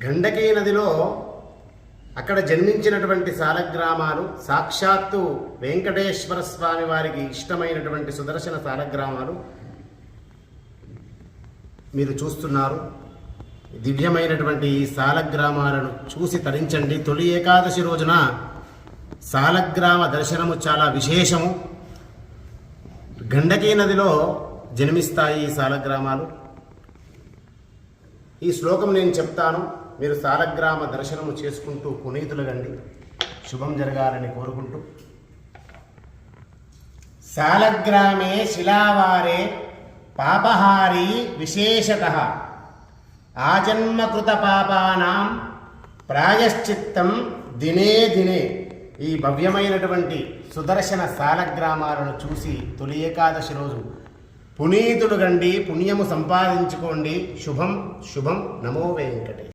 గండకీ నదిలో అక్కడ జన్మించినటువంటి సాలగ్రామాలు సాక్షాత్తు వెంకటేశ్వర స్వామి వారికి ఇష్టమైనటువంటి సుదర్శన సాలగ్రామాలు మీరు చూస్తున్నారు. దివ్యమైనటువంటి ఈ సాలగ్రామాలను చూసి తరించండి. తొలి ఏకాదశి రోజున సాలగ్రామ దర్శనము చాలా విశేషము. గండకీ నదిలో జన్మిస్తాయి ఈ సాలగ్రామాలు. ఈ శ్లోకం నేను చెప్తాను, మీరు సాలగ్రామ దర్శనము చేసుకుంటూ పునీతులుగండి, శుభం జరగాలని కోరుకుంటూ. సాలగ్రామే శిలావారే పాపహారీ విశేషతః ఆజన్మకృత పాపానాం ప్రాయశ్చిత్తం దినే దినే. ఈ భవ్యమైనటువంటి సుదర్శన సాలగ్రామాలను చూసి తొలి ఏకాదశి రోజు పునీతులుగండి, పుణ్యము సంపాదించుకోండి. శుభం శుభం. నమో వెంకటే.